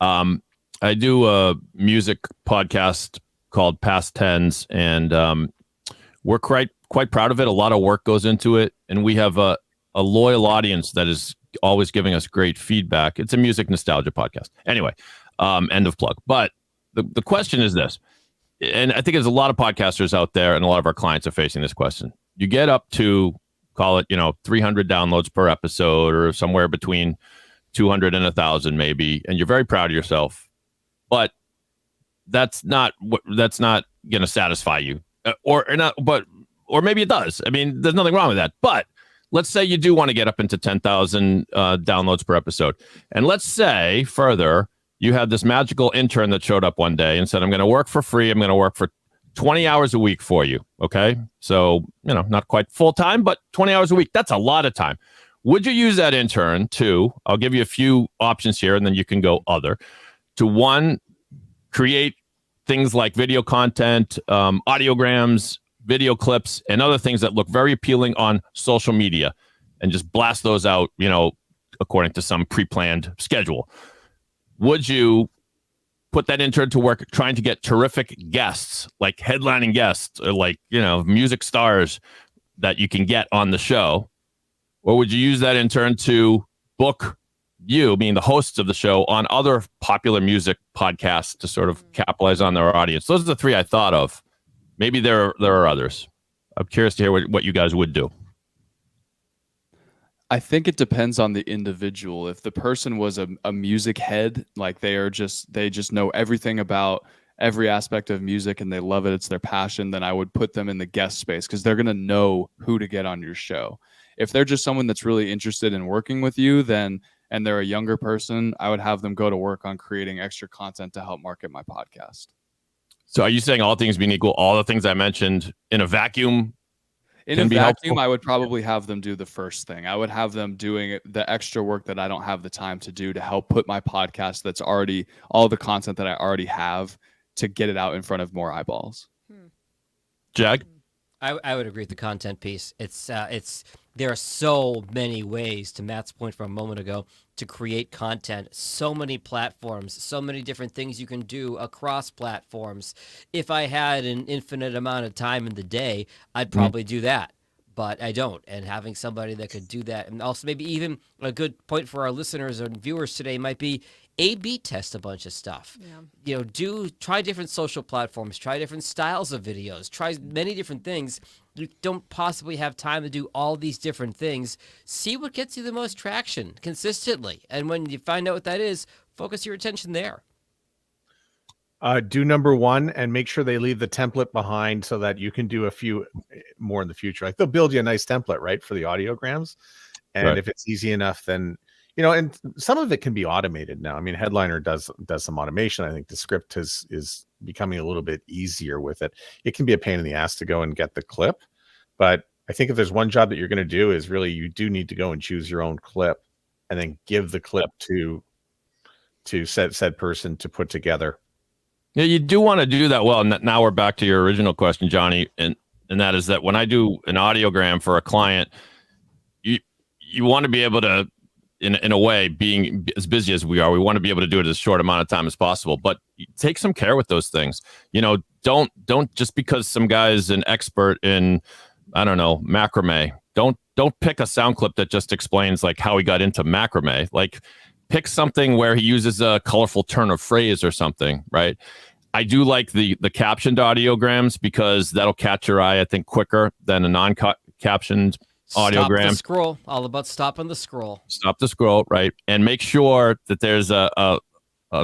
S5: I do a music podcast called Past Tens, and we're quite proud of it. A lot of work goes into it, and we have a loyal audience that is always giving us great feedback. It's a music nostalgia podcast. Anyway, end of plug. But the question is this, and I think there's a lot of podcasters out there, and a lot of our clients are facing this question. You get up to, call it, 300 downloads per episode, or somewhere between 200 and 1,000 maybe, and you're very proud of yourself, but that's not going to satisfy you, or maybe it does. I mean, there's nothing wrong with that. But let's say you do want to get up into 10,000 downloads per episode, and let's say further, you had this magical intern that showed up one day and said, "I'm going to work for free. I'm going to work for 20 hours a week for you." Okay. So, not quite full time, but 20 hours a week. That's a lot of time. would you use that intern to, I'll give you a few options here and then you can go other, to one, create things like video content, audiograms, video clips, and other things that look very appealing on social media and just blast those out, according to some pre-planned schedule? Would you put that intern to work trying to get terrific guests, like headlining guests, or like, music stars that you can get on the show? Or would you use that intern to book you, being the hosts of the show, on other popular music podcasts to sort of capitalize on their audience? Those are the three I thought of. Maybe there are others. I'm curious to hear what you guys would do.
S1: I think it depends on the individual. If the person was a music head, like they just know everything about every aspect of music and they love it, it's their passion, then I would put them in the guest space because they're going to know who to get on your show. If they're just someone that's really interested in working with you, and they're a younger person, I would have them go to work on creating extra content to help market my podcast.
S5: So are you saying, all things being equal, all the things I mentioned in a vacuum?
S1: In a vacuum, I would probably have them do the first thing. I would have them doing the extra work that I don't have the time to do to help put my podcast that's already, all the content that I already have, to get it out in front of more eyeballs.
S5: Jag?
S3: I would agree with the content piece. There are so many ways, to Matt's point from a moment ago, to create content. So many platforms, so many different things you can do across platforms. If I had an infinite amount of time in the day, I'd probably do that, but I don't. And having somebody that could do that, and also maybe even a good point for our listeners and viewers today might be A/B test a bunch of stuff. Yeah. Try different social platforms, try different styles of videos, try many different things. You don't possibly have time to do all these different things. See what gets you the most traction consistently. And when you find out what that is, focus your attention there.
S2: Do number one and make sure they leave the template behind so that you can do a few more in the future. Like, they'll build you a nice template, right, for the audiograms. And
S5: right.
S2: If it's easy enough, then, and some of it can be automated now. I mean, Headliner does some automation. I think the script is becoming a little bit easier with it. It can be a pain in the ass to go and get the clip, but I think if there's one job that you're going to do, is really, you do need to go and choose your own clip and then give the clip to said person to put together.
S5: Yeah, you do want to do that well. And now we're back to your original question, Johnny, and that is that when I do an audiogram for a client, you want to be able to, in a way, being as busy as we are, we want to be able to do it as short amount of time as possible. But take some care with those things. Don't just because some guy's an expert in, I don't know, macrame. Don't pick a sound clip that just explains like how he got into macrame. Like, pick something where he uses a colorful turn of phrase or something, right? I do like the captioned audiograms because that'll catch your eye, I think, quicker than a non-captioned audiogram.
S3: Stop the scroll. All about stopping the scroll.
S5: Stop the scroll, right? And make sure that there's a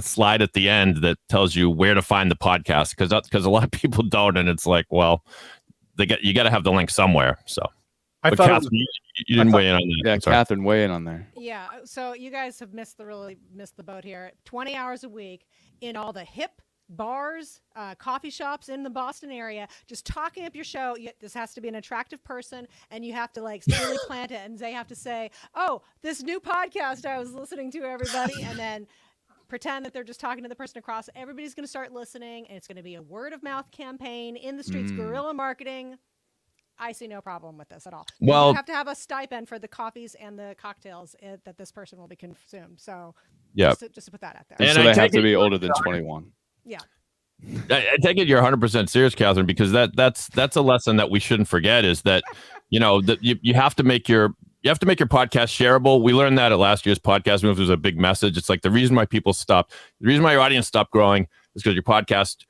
S5: slide at the end that tells you where to find the podcast, because a lot of people don't, and it's like, well, you got to have the link somewhere. So, but Catherine, you didn't weigh in on that.
S1: Yeah, Catherine, weigh in on there.
S4: Yeah, so you guys have missed the boat here. 20 hours a week in all the hip bars, coffee shops in the Boston area, just talking up your show. This has to be an attractive person, and you have to really plant it, and they have to say, "Oh, this new podcast I was listening to, everybody," and then pretend that they're just talking to the person across. Everybody's going to start listening, and it's going to be a word of mouth campaign in the streets, guerrilla marketing. I see no problem with this at all.
S5: Well,
S4: you have to have a stipend for the coffees and the cocktails that this person will be consumed. So,
S5: yeah,
S4: just to put that out there.
S1: And so they have to be older than 21.
S4: Yeah.
S5: I take it you're 100% serious, Catherine, because that's a lesson that we shouldn't forget, is that that you have to make your podcast shareable. We learned that at last year's podcast move. It was a big message. It's like the reason why your audience stopped growing is because your podcast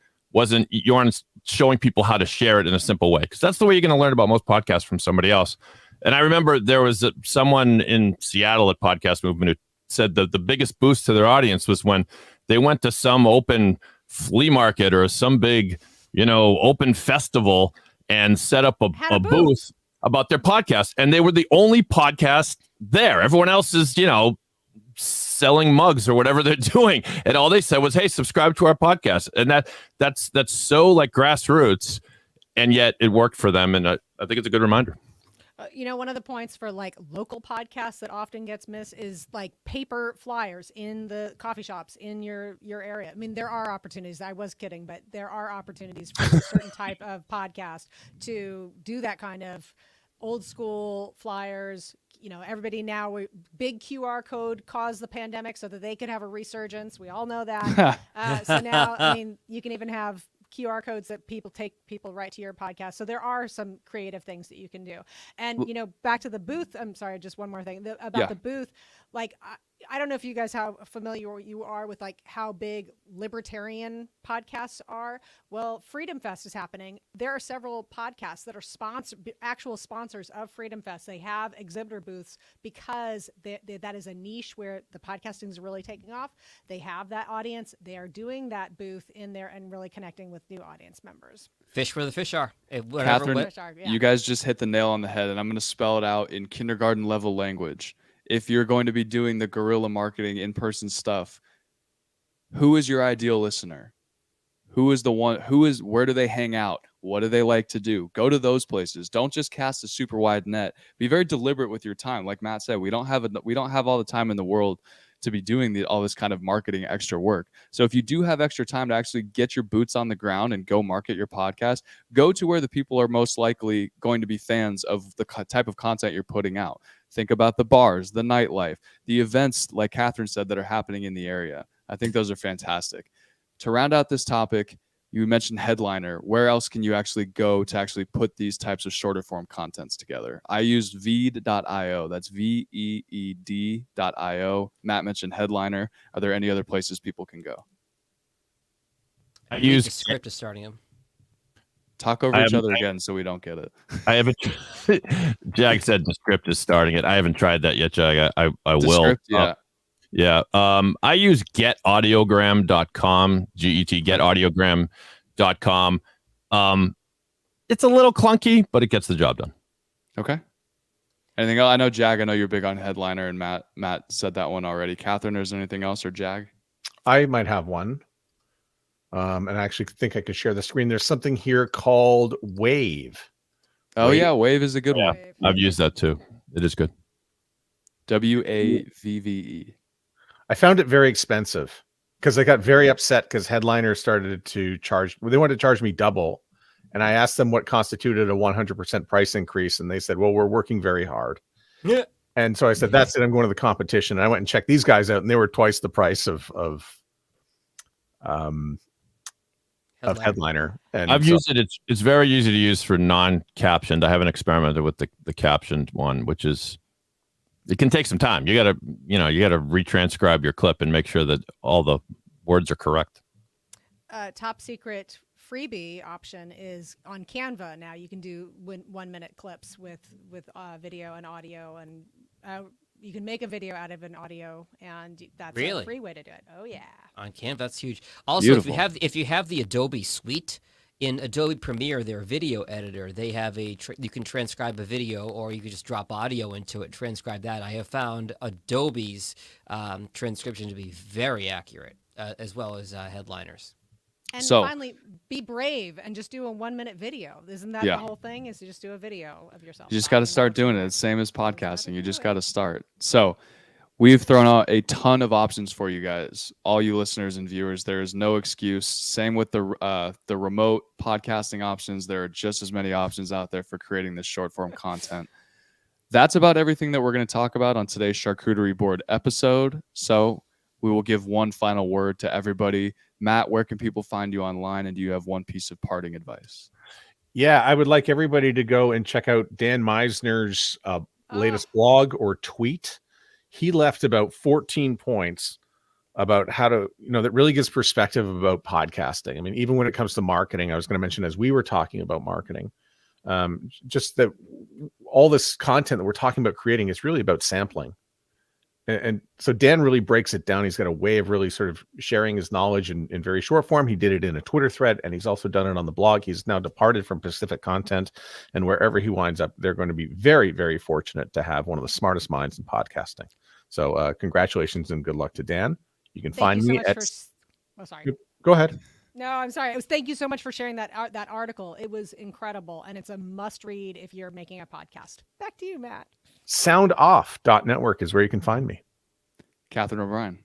S5: you aren't showing people how to share it in a simple way, because that's the way you're going to learn about most podcasts, from somebody else. And I remember there was someone in Seattle at Podcast Movement who said that the biggest boost to their audience was when they went to some open flea market or some big, open festival and set up a booth about their podcast. And they were the only podcast there. Everyone else is, selling mugs or whatever they're doing. And all they said was, "Hey, subscribe to our podcast." And that's so like grassroots, and yet it worked for them. And I think it's a good reminder.
S4: One of the points for like local podcasts that often gets missed is like paper flyers in the coffee shops in your area. I mean, there are opportunities. I was kidding, but there are opportunities for a certain type of podcast to do that kind of old school flyers. Everybody now, big QR code caused the pandemic so that they could have a resurgence. We all know that. So now, I mean, you can even have QR codes that take people right to your podcast. So there are some creative things that you can do. And, back to the booth. I'm sorry, just one more thing about the booth. Like, I don't know if you guys how familiar you are with like how big libertarian podcasts are. Well, Freedom Fest is happening. There are several podcasts that are actual sponsors of Freedom Fest. They have exhibitor booths because that is a niche where the podcasting is really taking off. They have that audience. They are doing that booth in there and really connecting with new audience members.
S3: Fish where the fish are.
S1: Catherine, you guys just hit the nail on the head, and I'm going to spell it out in kindergarten level language. If you're going to be doing the guerrilla marketing in-person stuff, who is your ideal listener? Who is the one? Where do they hang out? What do they like to do? Go to those places. Don't just cast a super wide net. Be very deliberate with your time. Like Matt said, we don't have all the time in the world to be doing all this kind of marketing extra work. So if you do have extra time to actually get your boots on the ground and go market your podcast, go to where the people are most likely going to be fans of the type of content you're putting out. Think about the bars, the nightlife, the events, like Catherine said, that are happening in the area. I think those are fantastic. To round out this topic, you mentioned Headliner. Where else can you actually go to actually put these types of shorter form contents together? I used Veed.io. That's Veed.io. Matt mentioned Headliner. Are there any other places people can go?
S3: I use the script is starting them.
S1: Talk over each other again so we don't get it.
S5: I haven't. Jag said the script is starting it. I haven't tried that yet, Jag. I will.
S1: Script, yeah.
S5: Yeah. I use getaudiogram.com, getaudiogram.com. It's a little clunky, but it gets the job done.
S1: Okay. Anything else? I know, Jag, I know you're big on Headliner, and Matt said that one already. Catherine, is there anything else, or Jag?
S2: I might have one. And I actually think I could share the screen. There's something here called Wave.
S1: Oh, yeah. Wave is a good one.
S5: I've used that too. It is good.
S1: WAVVE.
S2: I found it very expensive because I got very upset because Headliner started to charge. They wanted to charge me double. And I asked them what constituted a 100% price increase. And they said, well, we're working very hard.
S3: Yeah.
S2: And so I said, that's it. I'm going to the competition. And I went and checked these guys out, and they were twice the price of Headliner. And
S5: I've used it. It's very easy to use for non-captioned. I haven't experimented with the captioned one, which is, it can take some time. You gotta retranscribe your clip and make sure that all the words are correct.
S4: Top secret freebie option is on Canva. Now you can do 1 minute clips with video and audio, and you can make a video out of an audio, and that's a free way to do it. Oh yeah.
S3: On Canva, that's huge. Also,
S1: Beautiful.
S3: if you have the Adobe suite in Adobe Premiere, their video editor, they have you can transcribe a video, or you can just drop audio into it, transcribe that. I have found Adobe's transcription to be very accurate, as well as Headliners.
S4: And finally, be brave and just do a 1 minute video. Isn't that the whole thing? Is to just do a video of yourself.
S1: You just got to start doing it. It's same as podcasting. You just got to start. So we've thrown out a ton of options for you guys, all you listeners and viewers. There is no excuse. Same with the remote podcasting options. There are just as many options out there for creating this short form content. That's about everything that we're going to talk about on today's Charcuterie Board episode. So we will give one final word to everybody. Matt, where can people find you online? And do you have one piece of parting advice?
S2: Yeah, I would like everybody to go and check out Dan Meisner's latest blog or tweet. He left about 14 points about how to, that really gives perspective about podcasting. I mean, even when it comes to marketing, I was going to mention as we were talking about marketing, just that all this content that we're talking about creating is really about sampling. And so Dan really breaks it down. He's got a way of really sort of sharing his knowledge in very short form. He did it in a Twitter thread, and he's also done it on the blog. He's now departed from Pacific Content, and wherever he winds up, they're going to be very, very fortunate to have one of the smartest minds in podcasting. So congratulations and good luck to Dan. You can find me at...
S4: sorry.
S2: Go ahead.
S4: No, I'm sorry. It was, thank you so much for sharing that that article. It was incredible, and it's a must read if you're making a podcast. Back to you, Matt.
S2: Soundoff.network is where you can find me.
S1: Catherine O'Brien.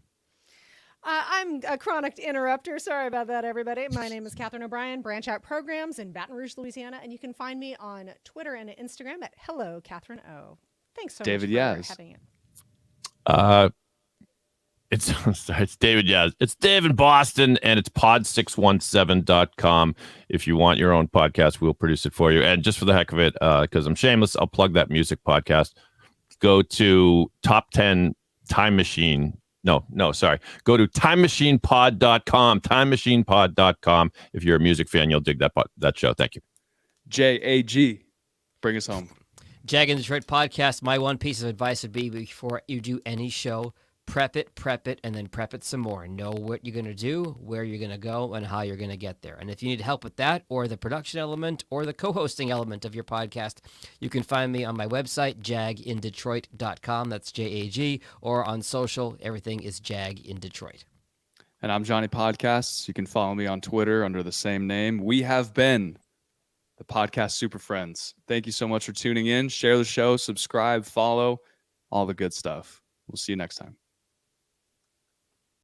S4: I'm a chronic interrupter. Sorry about that, everybody. My name is Catherine O'Brien, Branch Out Programs in Baton Rouge, Louisiana, and you can find me on Twitter and Instagram at Hello Catherine O. Thanks so
S1: David
S4: much for
S1: Yaz.
S4: having it.
S5: It's David Yaz. It's Dave in Boston, and it's pod617.com. If you want your own podcast, we'll produce it for you. And just for the heck of it, because I'm shameless, I'll plug that music podcast. Go to Top 10 Time Machine. No, sorry. Go to timemachinepod.com. Timemachinepod.com. If you're a music fan, you'll dig that show. Thank you.
S1: JAG. Bring us home.
S3: Jag in Detroit podcast. My one piece of advice would be before you do any show, prep it, and then prep it some more. Know what you're going to do, where you're going to go, and how you're going to get there. And if you need help with that, or the production element, or the co-hosting element of your podcast, you can find me on my website, jagindetroit.com. That's JAG. Or on social, everything is Jag in Detroit.
S1: And I'm Johnny Podcasts. You can follow me on Twitter under the same name. We have been the Podcast Super Friends. Thank you so much for tuning in. Share the show, subscribe, follow, all the good stuff. We'll see you next time.